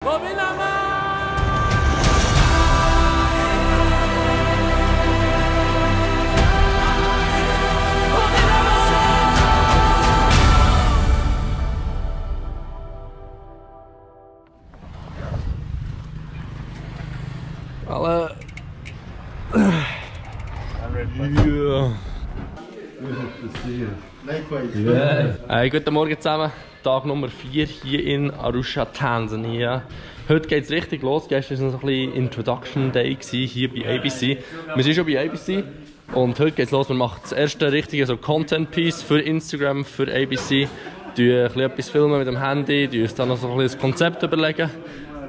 Alle. Hey, guten Morgen zusammen. Tag Nummer 4 hier in Arusha, Tansania. Heute geht es richtig los. Gestern war noch ein bisschen Introduction Day hier bei ABC. Wir sind schon bei ABC und heute geht es los. Wir machen das erste richtige so Content Piece für Instagram, für ABC. Wir etwas filmen mit dem Handy, uns dann noch so ein bisschen das Konzept überlegen.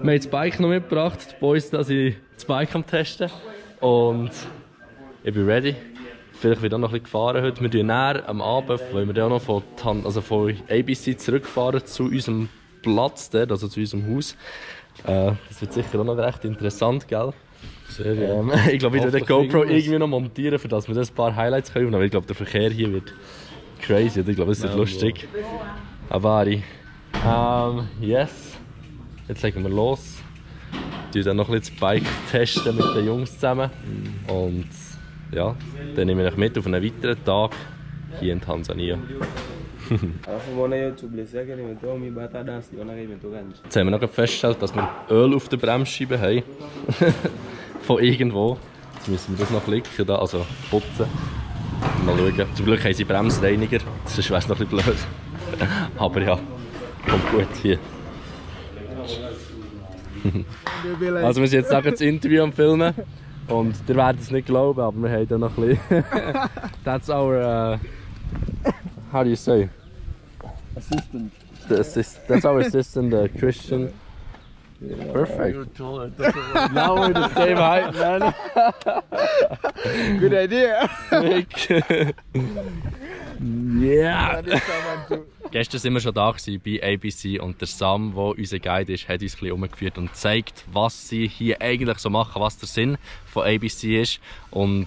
Wir haben das Bike noch mitgebracht. Die Boys da sind das Bike am Testen. Und ich bin ready. Vielleicht wird auch noch ein bisschen gefahren heute. Wir fahren näher am Abend, weil wir dann auch noch von ABC zurückfahren zu unserem Platz dort, also zu unserem Haus. Das wird sicher auch noch recht interessant, gell? Sehr, ja. Ich glaube, ich werde die GoPro irgendwie noch montieren, für dass wir das ein paar Highlights können. Aber ich glaube, der Verkehr hier wird crazy. Ich glaube, es wird lustig. Avari. Yes. Jetzt legen wir los. Wir dann noch ein bisschen das Bike testen mit den Jungs zusammen. Und ja, dann nehmen wir euch mit auf einen weiteren Tag hier in Tansania. Jetzt haben wir noch festgestellt, dass wir Öl auf der Bremsscheibe haben. Von irgendwo. Jetzt müssen wir das noch flicken, da, also putzen. Mal schauen. Zum Glück haben sie Bremsreiniger, sonst wäre es noch ein bisschen blöd. Aber ja, kommt gut hier. Also wir sind jetzt nachher das Interview am Filmen und ihr werdet es nicht glauben, aber wir haben da noch ein bisschen... That's our... how do you say? Assistant. That's our assistant, Christian. Yeah. Perfect. You're taller. Now we're the same height, man. Good idea. Yeah. Gestern waren wir schon da bei ABC und der Sam, der unser Guide ist, hat uns ein bisschen umgeführt und zeigt, was sie hier eigentlich so machen, was der Sinn von ABC ist und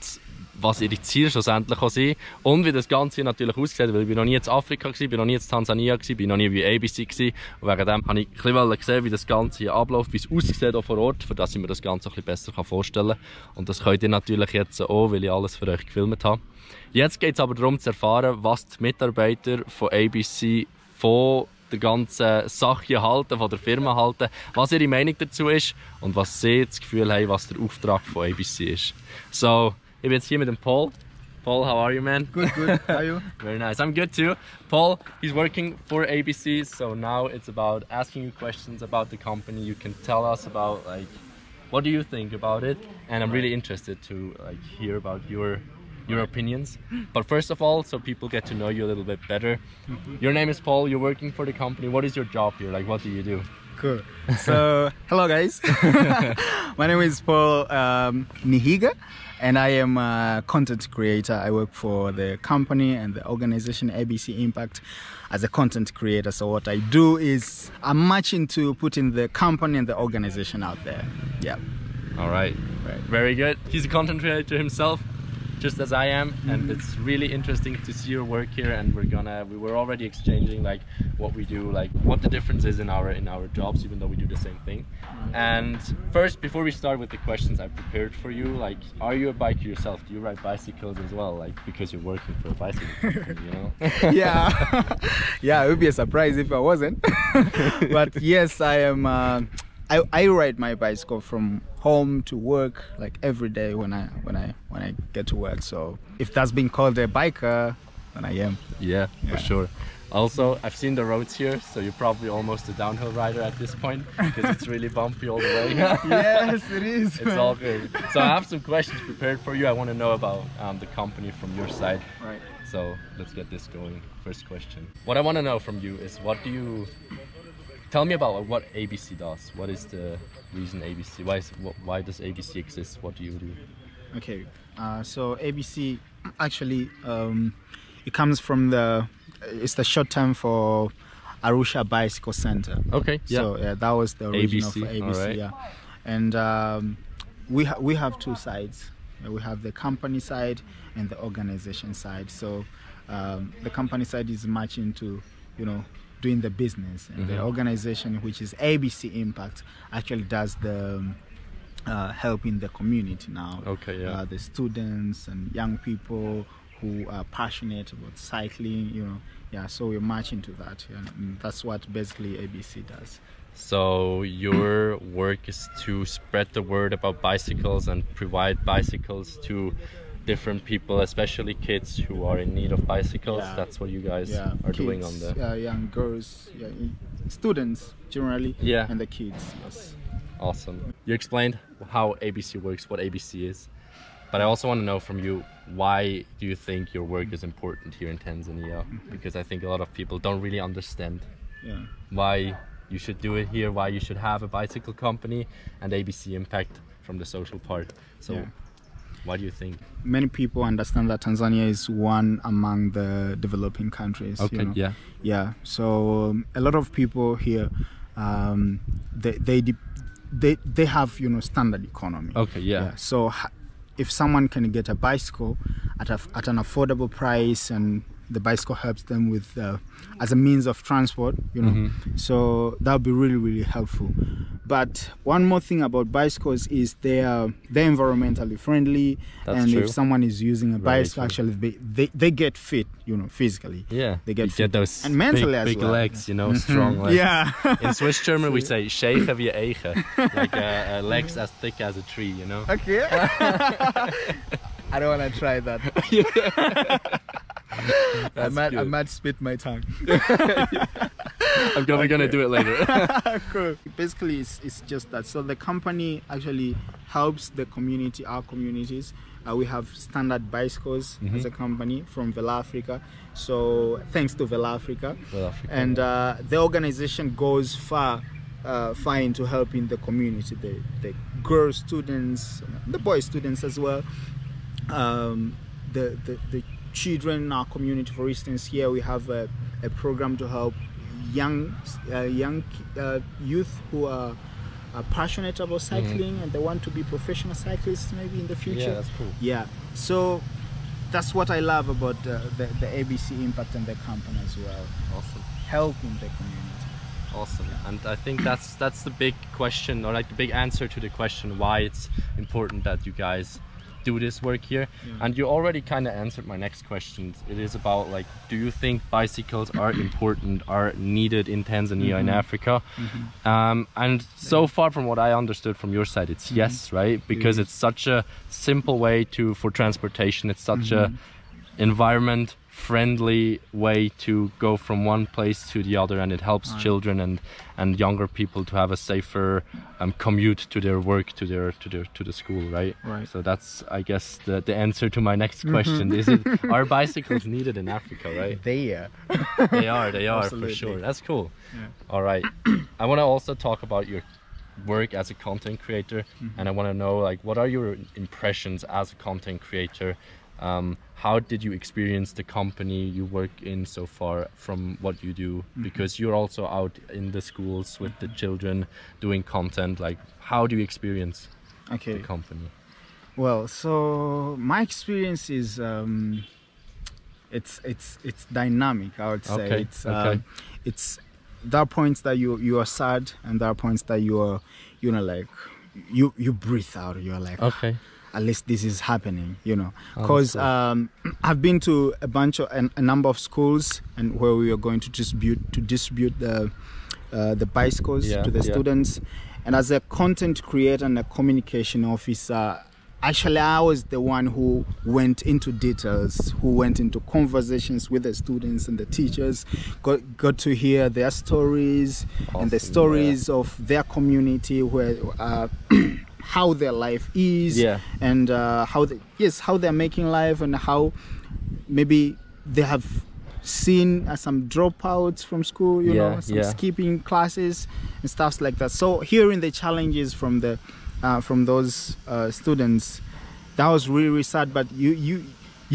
was ihre Ziele schlussendlich auch sind und wie das Ganze hier natürlich aussieht, weil ich bin noch nie in Afrika war, bin noch nie in Tansania war, bin noch nie bei ABC gewesen. Und wegen dem habe ich ein bisschen gesehen, wie das Ganze hier abläuft, wie es aussieht auch vor Ort, für dass ich mir das Ganze ein bisschen besser vorstellen kann. Und das könnt ihr natürlich jetzt auch, weil ich alles für euch gefilmt habe. Jetzt geht es aber darum zu erfahren, was die Mitarbeiter von ABC von der ganzen Sache hier halten, von der Firma halten, was ihre Meinung dazu ist und was sie das Gefühl haben, was der Auftrag von ABC ist. So, ich bin jetzt hier mit dem Paul. Paul, how are you, man? Good, good. How are you? Very nice. I'm good too. Paul, he's working for ABC, so now it's about asking you questions about the company. You can tell us about what do you think about it, and I'm really interested to hear about your opinions. But first of all, so people get to know you a little bit better. Your name is Paul. You're working for the company. What is your job here? What do you do? Cool. So, hello guys. My name is Paul Nihiga. And I am a content creator. I work for the company and the organization ABC Impact as a content creator. So what I do is I'm much into putting the company and the organization out there. Yeah. All right. Very good. He's a content creator himself, just as I am, and it's really interesting to see your work here. And we were already exchanging what we do, what the difference is in our jobs, even though we do the same thing. And first, before we start with the questions I prepared for you, are you a biker yourself? Do you ride bicycles as well, because you're working for a bicycle company, you know? Yeah. Yeah, it would be a surprise if I wasn't. But yes, I am. I ride my bicycle from home to work every day when I get to work. So if that's being called a biker, then I am. Yeah, for sure. Also, I've seen the roads here, so you're probably almost a downhill rider at this point because it's really bumpy all the way. Yes, it is. It's all good. So I have some questions prepared for you. I want to know about the company from your side. Right. So let's get this going. First question. What I want to know from you is tell me about what ABC does. What is the reason ABC? Why does ABC exist? What do you do? Okay, so ABC actually it comes from it's the short term for Arusha Bicycle Center. Okay. Yeah. So yeah, that was the original for ABC. Right. Yeah, and we have two sides. We have the company side and the organization side. So the company side is much into doing the business. And the organization, which is ABC Impact, actually does the helping the community now. Okay, yeah. The students and young people who are passionate about cycling, you know. Yeah, so we're much into that. Yeah, and that's what basically ABC does. So your work is to spread the word about bicycles and provide bicycles to different people, especially kids who are in need of bicycles. Yeah. That's what you guys are kids, doing on the young girls, students generally, Yeah. and the kids. Yes. Awesome. You explained how ABC works, what ABC is, but I also want to know from you, why do you think your work is important here in Tanzania? Because I think a lot of people don't really understand why you should do it here, why you should have a bicycle company and ABC Impact from the social part. So why do you think? Many people understand that Tanzania is one among the developing countries. Okay, you know? Yeah. So a lot of people here, they have, you know, standard economy. Okay, yeah. So if someone can get a bicycle at an affordable price, and the bicycle helps them with as a means of transport, you know, so that would be really, really helpful. But one more thing about bicycles is they're environmentally friendly. That's and true. If someone is using a bicycle, actually they get fit, you know, physically. Yeah, they get you fit. get those and mentally big as well. legs, you know, strong legs. Yeah. In Swiss German we say Scheiche wie Eiche, like legs as thick as a tree, you know. Okay. I don't want to try that. I might spit my tongue. I'm probably gonna do it later. Cool. Basically, it's just that. So the company actually helps the community, our communities. We have standard bicycles as a company from Velafrica. So thanks to Velafrica. And the organization goes far into helping the community, the girl students, the boy students as well. The children in our community, for instance, here we have a program to help young youth who are passionate about cycling and they want to be professional cyclists maybe in the future. Yeah, that's cool. Yeah, so that's what I love about the ABC Impact and the company as well. Awesome. Helping the community. Awesome. And I think that's the big question, or like the big answer to the question why it's important that you guys do this work here. And you already kind of answered my next question. It is about, like, do you think bicycles are important, are needed in Tanzania, in Africa? And so far from what I understood from your side, it's yes, right? Because it's such a simple way for transportation. It's such a environment friendly way to go from one place to the other, and it helps children and younger people to have a safer commute to their work, to the school, right? So that's, I guess, the answer to my next question. Are bicycles needed in Africa, right? They are For sure. That's cool. All right. I want to also talk about your work as a content creator, and I want to know, like, what are your impressions as a content creator? How did you experience the company you work in so far from what you do? Because you're also out in the schools with the children doing content. Like, how do you experience the company? Well, so my experience is it's dynamic, I would say. It's there are points that you are sad, and there are points that you are, you know, like you breathe out. You're like, at least this is happening, you know, because I've been to a number of schools, and where we are going to distribute the bicycles to the students. And as a content creator and a communication officer, actually I was the one who went into details, who went into conversations with the students and the teachers, got to hear their stories and the stories of their community, where how their life is, and how they're making life, and how maybe they have seen some dropouts from school, you know, some skipping classes and stuff like that. So hearing the challenges from those students, that was really, really sad. But you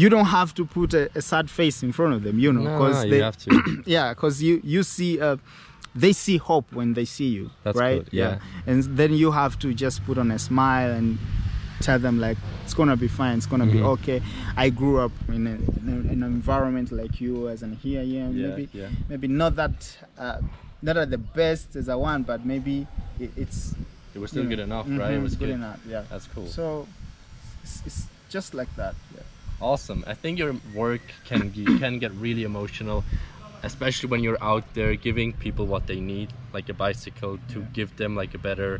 don't have to put a sad face in front of them, you know, because you have to. because you see. They see hope when they see you. That's right? Good, yeah. And then you have to just put on a smile and tell them like it's gonna be fine, it's gonna be okay. I grew up in an environment like yours, and here maybe not that not at the best as I want, but maybe it was still good enough, right? It was good enough, yeah. That's cool. So it's just like that. Yeah. Awesome. I think your work can get really emotional, especially when you're out there giving people what they need, like a bicycle, to give them like a better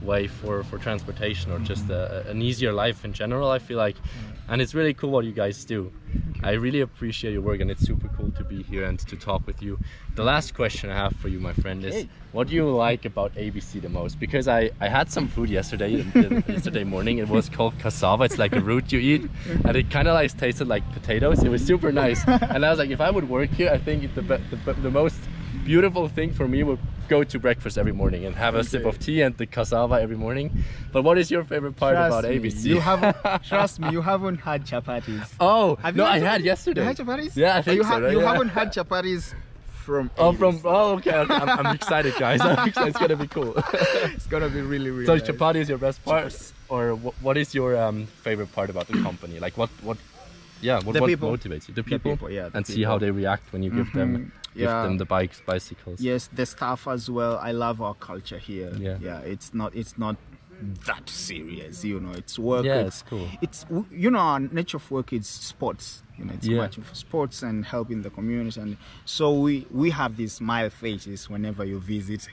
way for transportation, or just an easier life in general, I feel like. And it's really cool what you guys do. I really appreciate your work, and it's super cool to be here and to talk with you. The last question I have for you, my friend, is what do you like about ABC the most? Because I had some food yesterday morning. It was called cassava. It's like a root you eat, and it kind of like tasted like potatoes. It was super nice. And I was like, if I would work here, I think the most beautiful thing for me would go to breakfast every morning and have a sip of tea and the cassava every morning. But what is your favorite part about ABC? You haven't, trust me, you haven't had chapatis. Oh, no, I had yesterday. You had chapatis? Yeah, I think so, right? You haven't had chapatis from okay. I'm excited, guys. I'm excited. It's gonna be cool. It's gonna be really so nice. Chapati is your best part, or what is your favorite part about the company? Like what motivates you? The people, and see how they react when you give them the bicycles. Yes, the staff as well. I love our culture here. Yeah. It's not that serious, you know. It's work. Yeah, it's cool. It's, you know, our nature of work is sports. You know, it's matching for sports and helping the community, and so we have these smile faces whenever you visit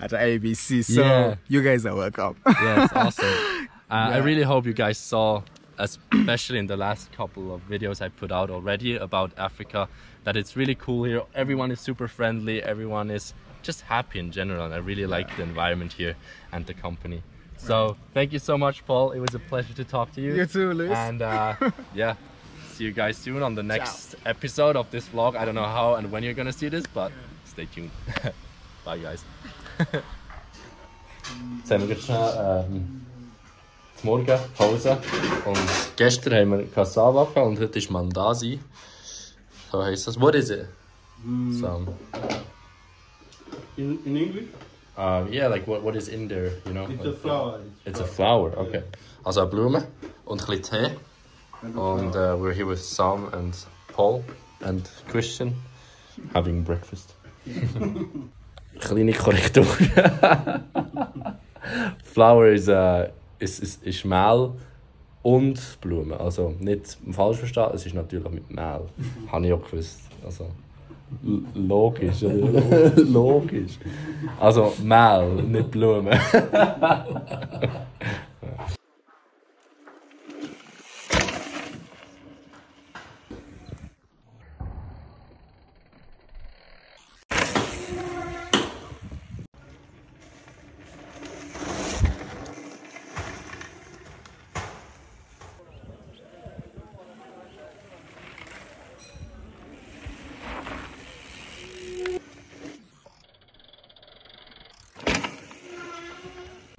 at ABC. So you guys are welcome. Yeah, it's awesome. I really hope you guys saw, especially in the last couple of videos I put out already about Africa, that it's really cool here. Everyone is super friendly. Everyone is just happy in general, and I really like the environment here and the company. So thank you so much, Paul. It was a pleasure to talk to you. You too, Luis. And see you guys soon on the next episode of this vlog. I don't know how and when you're gonna see this, but stay tuned. Bye, guys. Jetzt haben wir gerade schnell Morgen Pause, und gestern haben wir Cassava und heute ist Mandasi. So heisst das. What is it? So. In English? Yeah, like what is in there, you know? It's a flower. It's a flower, okay. Also eine Blume und ein bisschen Tee. And we're here with Sam and Paul and Christian having breakfast. Kleine Korrektur. Flower ist Mehl und Blume. Also nicht falsch verstehen, es ist natürlich mit Mehl. Habe ich auch gewusst. Also logisch, oder? Logisch. Also Mehl, nicht Blume.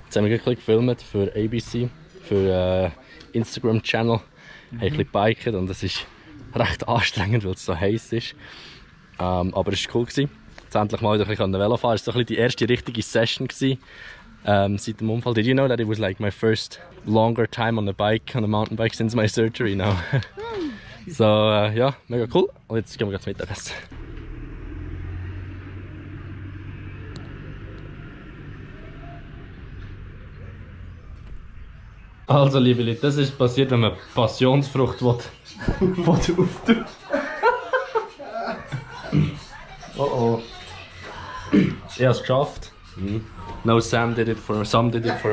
Jetzt haben wir ein bisschen gefilmt für ABC, für Instagram-Channel. Haben ein bisschen gebiked und es ist recht anstrengend, weil es so heiß ist. Aber es war cool. Jetzt endlich mal wieder ein bisschen Velo fahren. Es war so ein bisschen die erste richtige Session seit dem Unfall. Did you know that it was like my first longer time on a mountain bike since my surgery now? So ja, mega cool. Und jetzt gehen wir gleich zum Mittagessen. Also liebe Leute, das ist passiert, wenn man Passionsfrucht auftun. Oh. Ich habe es geschafft. No, Sam did it for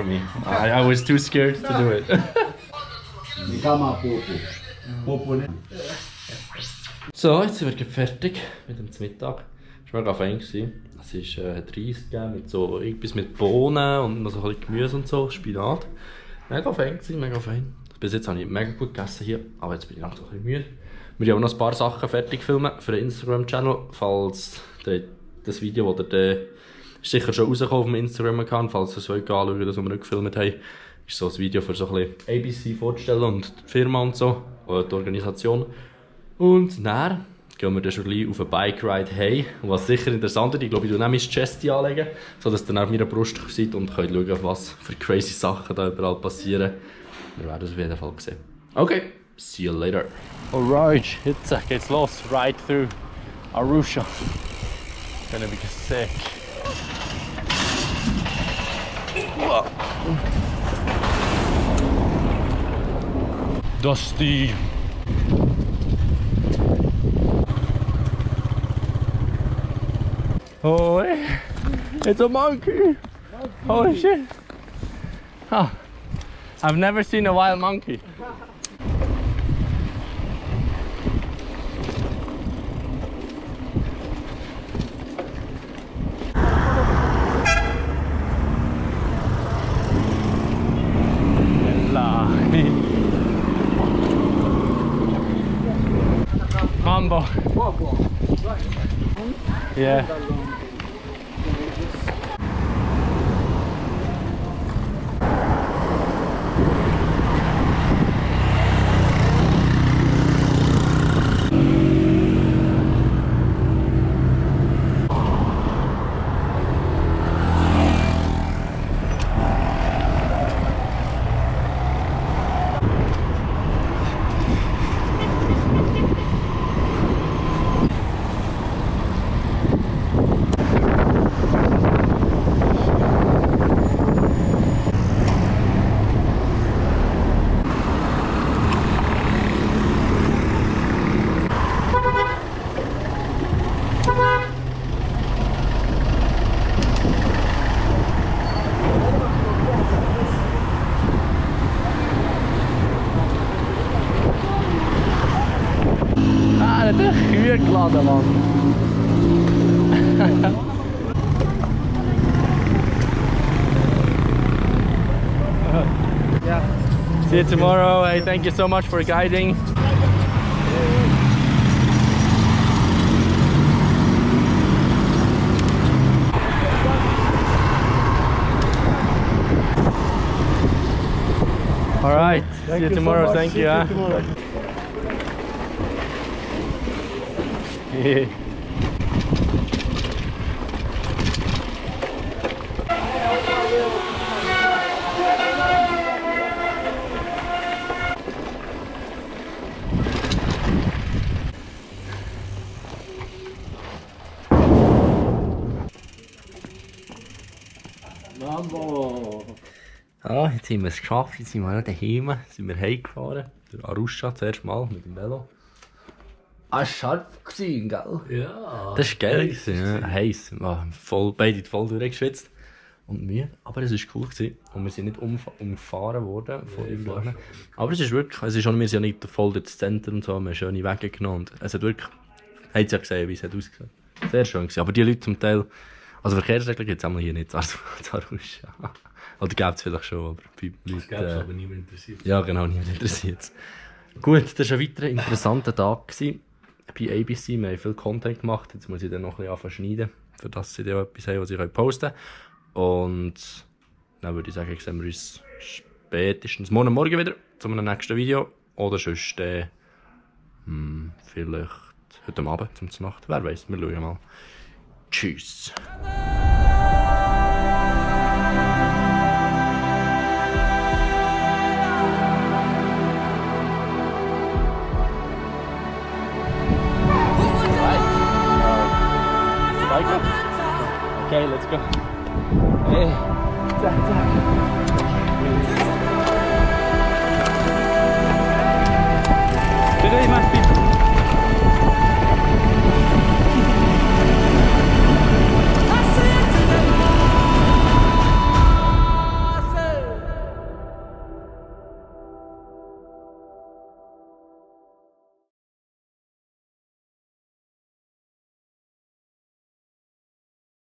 me. I was too scared to do it. So, jetzt sind wir fertig mit dem Mittag. Es war mega fein. Es war Reis mit so etwas mit Bohnen und noch so ein bisschen Gemüse und so, Spinat. Mega fein. Bis jetzt habe ich mega gut gegessen hier, aber jetzt bin ich langsam ein bisschen müde. Wir haben auch noch ein paar Sachen fertig filmen für den Instagram-Channel, falls das Video, das ist sicher schon rausgekommen auf dem Instagram-Account, falls ihr es wollt anschauen, das wir nicht gefilmt haben, ist so ein Video für so ein bisschen ABC vorzustellen und die Firma und so, oder die Organisation. Und dann gehen wir dann schon gleich auf einen Bike-Ride heim. Und was sicher interessant ist, ich glaube, ich werde mein Chesty anlegen, sodass ihr dann auf meiner Brust seid und könnt schauen, was für crazy Sachen da überall passieren. wir werden es auf jeden Fall sehen. Okay, see you later. Alright, jetzt geht's los. Ride through Arusha. Gonna be sick. Wow. Dusty. Oh, it's a monkey! Holy shit! Oh, I've never seen a wild monkey. Combo. Yeah. Geladen, Mann. Yeah. See you tomorrow. Hey, thank you so much for guiding. All right. See you tomorrow. Thank you. Mambo! Ah, jetzt haben wir es geschafft, jetzt sind wir daheim, sind wir heimgefahren. Durch Arusha zuerst mal mit dem Velo. Ah, scharf gewesen, gell? Ja. Das war geil. Ja. Heiß. Beide voll durchgeschwitzt. Und müde. Aber es war cool gewesen. Und wir sind nicht umgefahren worden von irgendwann. Aber es ist wirklich, wir sind ja nicht voll durch das Zentrum und so, wir haben schöne Wege genommen. Und es hat wirklich, habt ihr ja gesehen, wie es ausgesehen hat. Sehr schön gewesen. Aber die Leute zum Teil, also Verkehrsregeln gibt es hier nicht in Arusha. Oder gibt es vielleicht schon, aber bei Leuten, aber niemand interessiert. Ja genau, niemand interessiert. Gut, das war ein weiterer interessanter Tag gewesen. Bei ABC, wir haben viel Content gemacht, jetzt muss ich dann noch ein bisschen schneiden, für das sie dann etwas haben, was ich posten kann. Und dann würde ich sagen, sehen wir uns spätestens morgen wieder zu einem nächsten Video. Oder sonst vielleicht heute Abend zum Nacht, wer weiß, wir schauen mal. Tschüss. Okay, let's go. Hey, zack, zack. Bitte, ich mach.